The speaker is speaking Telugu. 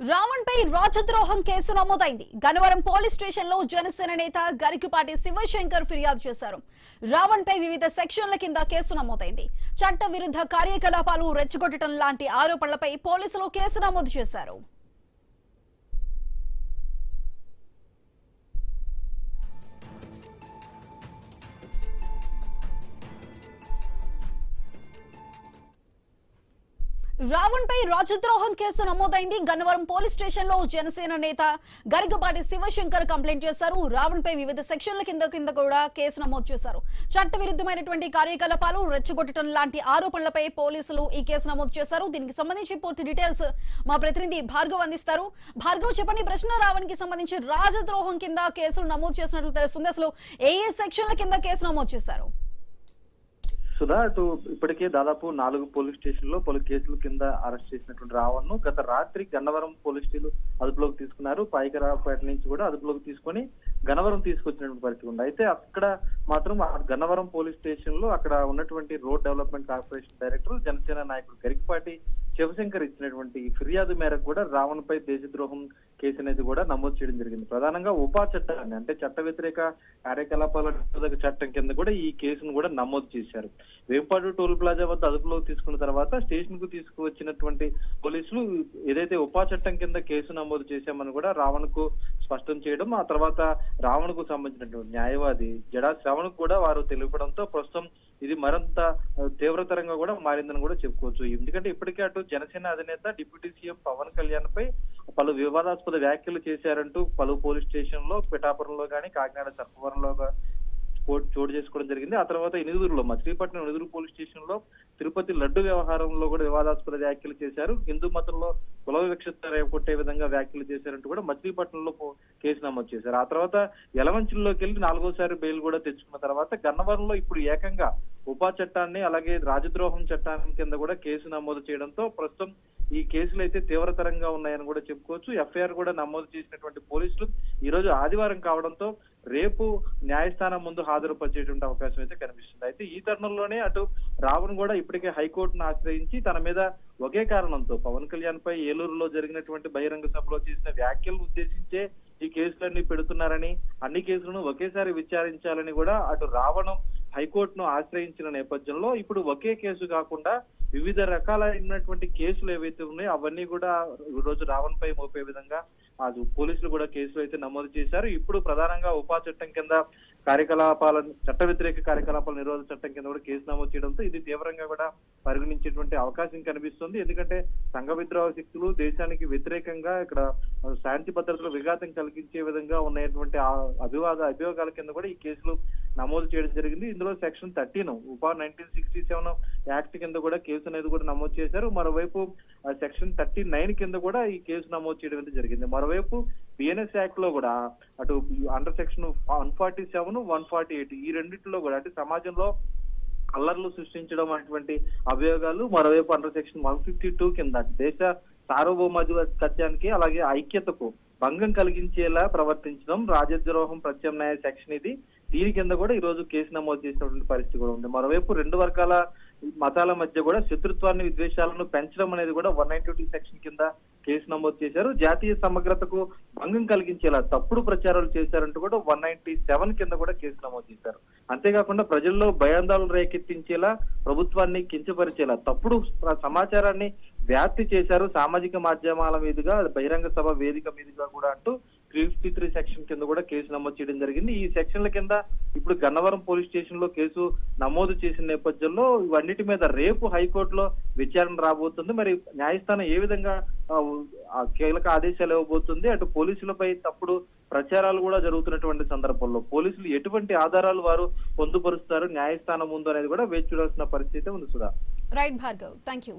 రావణ్ పై రాజద్రోహం కేసు నమోదైంది. గన్నవరం పోలీస్ స్టేషన్ లో జనసేన నేత గరికపాటి శివశంకర్ ఫిర్యాదు చేశారు. రావణ్ పై వివిధ సెక్షన్ల కింద కేసు నమోదైంది. చట్ట విరుద్ధ కార్యకలాపాలు రెచ్చగొట్టడం లాంటి ఆరోపణలపై పోలీసులు కేసు నమోదు చేశారు. రావణ్ పై రాజద్రోహం కేసు నమోదైంది. గన్నవరం పోలీస్ స్టేషన్ లో జనసేన నేత గరికపాటి శివశంకర్ కంప్లైంట్ చేశారు. రావణ్ పై వివిధ సెక్షన్ల కింద కూడా కేసు నమోదు చేశారు. చట్ట విరుద్ధమైనటువంటి కార్యకలాపాలు రెచ్చగొట్టడం లాంటి ఆరోపణలపై పోలీసులు ఈ కేసు నమోదు చేశారు. దీనికి సంబంధించి పూర్తి డీటెయిల్స్ మా ప్రతినిధి భార్గవ్ అందిస్తారు. భార్గవ్, చెప్పండి, ప్రశ్న రావణ్ కి సంబంధించి రాజద్రోహం కింద కేసులు నమోదు చేసినట్లు తెలుస్తుంది. అసలు ఏ సెక్షన్ల కింద కేసు నమోదు చేశారు? సుధా, ఇప్పటికే దాదాపు 4 పోలీస్ స్టేషన్లో పలు కేసుల కింద అరెస్ట్ చేసినటువంటి రావణ్ గత రాత్రి గన్నవరం పోలీస్ స్టేషన్లు అదుపులోకి తీసుకున్నారు. పాయకరావుపేట నుంచి కూడా అదుపులోకి తీసుకొని గన్నవరం తీసుకొచ్చినటువంటి పరిస్థితి ఉంది. అయితే అక్కడ మాత్రం గన్నవరం పోలీస్ స్టేషన్ లో అక్కడ ఉన్నటువంటి road development corporation director Janasena నాయకుడు గరికపాటి శివశంకర్ ఇచ్చినటువంటి ఫిర్యాదు మేరకు కూడా రావణ్ పై దేశద్రోహం కేసు అనేది కూడా నమోదు చేయడం జరిగింది. ప్రధానంగా ఉపా చట్టాన్ని, అంటే చట్ట వ్యతిరేక కార్యకలాపాల నిరోధక చట్టం కింద కూడా ఈ కేసును కూడా నమోదు చేశారు. వేంపాడు టోల్ ప్లాజా వద్ద అదుపులోకి తీసుకున్న తర్వాత స్టేషన్ కు తీసుకువచ్చినటువంటి పోలీసులు ఏదైతే ఉపా చట్టం కింద కేసు నమోదు చేశామని కూడా రావణ్ కు స్పష్టం చేయడం, ఆ తర్వాత రావణ్ కు సంబంధించినటువంటి న్యాయవాది జడా శ్రవణ్ కూడా వారు తెలుపడంతో ప్రస్తుతం ఇది మరింత తీవ్రతరంగా కూడా మారిందని కూడా చెప్పుకోవచ్చు. ఎందుకంటే ఇప్పటికే అటు జనసేన అధినేత డిప్యూటీ సీఎం పవన్ కళ్యాణ్ పై పలు వివాదాస్పద వ్యాఖ్యలు చేశారంటూ పలు పోలీస్ స్టేషన్ లో పిఠాపురంలో కానీ కాకినాడ సర్పవరంలో చోటు చేసుకోవడం జరిగింది. ఆ తర్వాత ఎనిదురులో మచిలీపట్నం ఎనిదురు పోలీస్ స్టేషన్ లో తిరుపతి లడ్డు వ్యవహారంలో కూడా వివాదాస్పద వ్యాఖ్యలు చేశారు. హిందూ మతంలో కుల వివక్షత రేపొట్టే విధంగా వ్యాఖ్యలు చేశారంటూ కూడా మచిలీపట్నంలో కేసు నమోదు చేశారు. ఆ తర్వాత యలమంచిలోకి వెళ్లి 4వసారి బెయిల్ కూడా తెచ్చుకున్న తర్వాత గన్నవరంలో ఇప్పుడు ఏకంగా ఉపా చట్టాన్ని అలాగే రాజద్రోహం చట్టాన్ని కింద కూడా కేసు నమోదు చేయడంతో ప్రస్తుతం ఈ కేసులు అయితే తీవ్రతరంగా ఉన్నాయని కూడా చెప్పుకోవచ్చు. ఎఫ్ఐఆర్ కూడా నమోదు చేసినటువంటి పోలీసులు ఈ రోజు ఆదివారం కావడంతో రేపు న్యాయస్థానం ముందు హాజరుపరిచేటువంటి అవకాశం అయితే కనిపిస్తుంది. అయితే ఈ తరుణంలోనే అటు రావణ్ కూడా ఇప్పటికే హైకోర్టును ఆశ్రయించి తన మీద ఒకే కారణంతో పవన్ కళ్యాణ్ పై ఏలూరులో జరిగినటువంటి బహిరంగ సభలో చేసిన వ్యాఖ్యలను ఉద్దేశించే ఈ కేసులన్నీ పెడుతున్నారని, అన్ని కేసులను ఒకేసారి విచారించాలని కూడా అటు రావణ్ హైకోర్టును ఆశ్రయించిన నేపథ్యంలో ఇప్పుడు ఒకే కేసు కాకుండా వివిధ రకాలైనటువంటి కేసులు ఏవైతే ఉన్నాయో అవన్నీ కూడా ఈ రోజు రావణ్ పై మోపే విధంగా పోలీసులు కూడా కేసులు అయితే నమోదు చేశారు. ఇప్పుడు ప్రధానంగా ఉపా చట్టం కింద చట్ట వ్యతిరేక కార్యకలాపాల నిరోధక చట్టం కింద కూడా కేసు నమోదు చేయడంతో ఇది తీవ్రంగా కూడా పరిగణించేటువంటి అవకాశం కనిపిస్తుంది. ఎందుకంటే సంఘ విద్రోహ శక్తులు దేశానికి వ్యతిరేకంగా ఇక్కడ శాంతి భద్రతలు విఘాతం కలిగించే విధంగా ఉన్నటువంటి అభియోగాల కింద కూడా ఈ కేసులు నమోదు చేయడం జరిగింది. ఇందులో సెక్షన్ 13 ఉపా 1967 యాక్ట్ కింద కూడా కేసు అనేది కూడా నమోదు చేశారు. మరోవైపు సెక్షన్ 39 కింద కూడా ఈ కేసు నమోదు చేయడం అనేది జరిగింది. మరోవైపు బిఎన్ఎస్ యాక్ట్ లో కూడా అటు అండర్ సెక్షన్ 147, 148 ఈ రెండింటిలో కూడా అంటే సమాజంలో అల్లర్లు సృష్టించడం అటువంటి అభియోగాలు, మరోవైపు అండర్ సెక్షన్ 152 కింద దేశ సార్వభౌమాధిపత్యానికి అలాగే ఐక్యతకు భంగం కలిగించేలా ప్రవర్తించడం రాజద్రోహం ప్రత్యామ్నాయ సెక్షన్ ఇది. దీని కింద కూడా ఈ రోజు కేసు నమోదు చేసినటువంటి పరిస్థితి కూడా ఉంది. మరోవైపు 2 వర్గాల మతాల మధ్య కూడా శత్రుత్వాన్ని విద్వేషాలను పెంచడం అనేది కూడా 192 సెక్షన్ కింద కేసు నమోదు చేశారు. జాతీయ సమగ్రతకు భంగం కలిగించేలా తప్పుడు ప్రచారాలు చేశారంటూ కూడా 197 కింద కూడా కేసు నమోదు చేశారు. అంతేకాకుండా ప్రజల్లో భయాందోళన రేకెత్తించేలా, ప్రభుత్వాన్ని కించపరిచేలా తప్పుడు సమాచారాన్ని వ్యాప్తి చేశారు సామాజిక మాధ్యమాల మీదుగా, బహిరంగ సభ వేదిక మీదుగా కూడా అంటూ 353 సెక్షన్ కింద కూడా కేసు నమోదు చేయడం జరిగింది. ఈ సెక్షన్ల కింద ఇప్పుడు గన్నవరం పోలీస్ స్టేషన్ లో కేసు నమోదు చేసిన నేపథ్యంలో ఇవన్నిటి మీద రేపు హైకోర్టులో విచారణ రాబోతుంది. మరి న్యాయస్థానం ఏ విధంగా కీలక ఆదేశాలు ఇవ్వబోతుంది, అటు పోలీసులపై తప్పుడు ప్రచారాలు కూడా జరుగుతున్నటువంటి సందర్భంలో పోలీసులు ఎటువంటి ఆధారాలు వారు పొందుపరుస్తారు న్యాయస్థానం ముందు అనేది కూడా వేచి చూడాల్సిన పరిస్థితి ఉంది. Sudha. Right Bhargav, thank you.